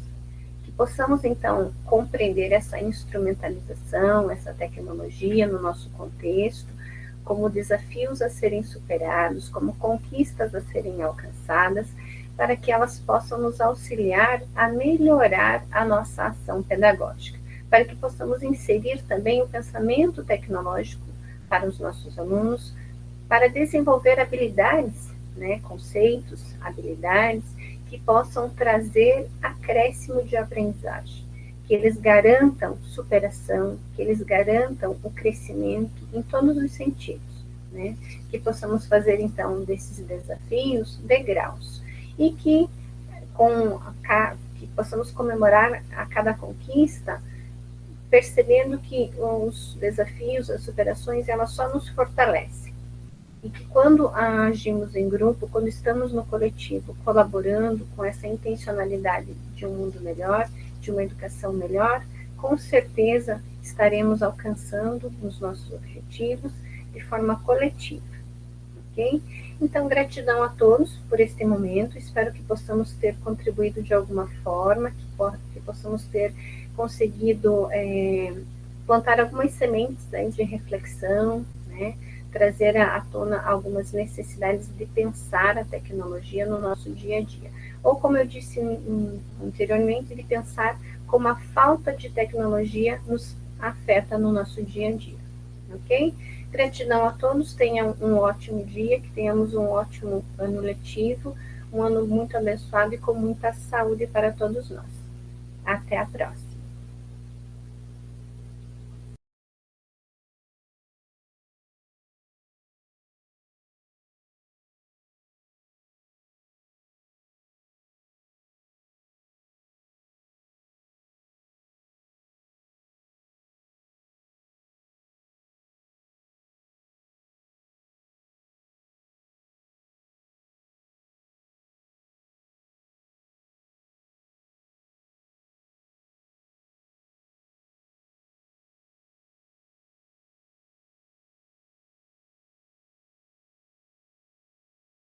Que possamos, então, compreender essa instrumentalização, essa tecnologia no nosso contexto, como desafios a serem superados, como conquistas a serem alcançadas, para que elas possam nos auxiliar a melhorar a nossa ação pedagógica, para que possamos inserir também o pensamento tecnológico para os nossos alunos, para desenvolver habilidades, né, conceitos, habilidades, que possam trazer acréscimo de aprendizagem, que eles garantam superação, que eles garantam o crescimento em todos os sentidos, né? Que possamos fazer, então, desses desafios degraus, e que possamos comemorar a cada conquista, percebendo que os desafios, as superações, elas só nos fortalecem. E que quando agimos em grupo, quando estamos no coletivo, colaborando com essa intencionalidade de um mundo melhor, de uma educação melhor, com certeza estaremos alcançando os nossos objetivos de forma coletiva, ok? Então, gratidão a todos por este momento, espero que possamos ter contribuído de alguma forma, que possamos ter conseguido plantar algumas sementes de reflexão, né? Trazer à tona algumas necessidades de pensar a tecnologia no nosso dia a dia. Ou, como eu disse anteriormente, de pensar como a falta de tecnologia nos afeta no nosso dia a dia, ok? Gratidão a todos, tenham um ótimo dia, que tenhamos um ótimo ano letivo, um ano muito abençoado e com muita saúde para todos nós. Até a próxima.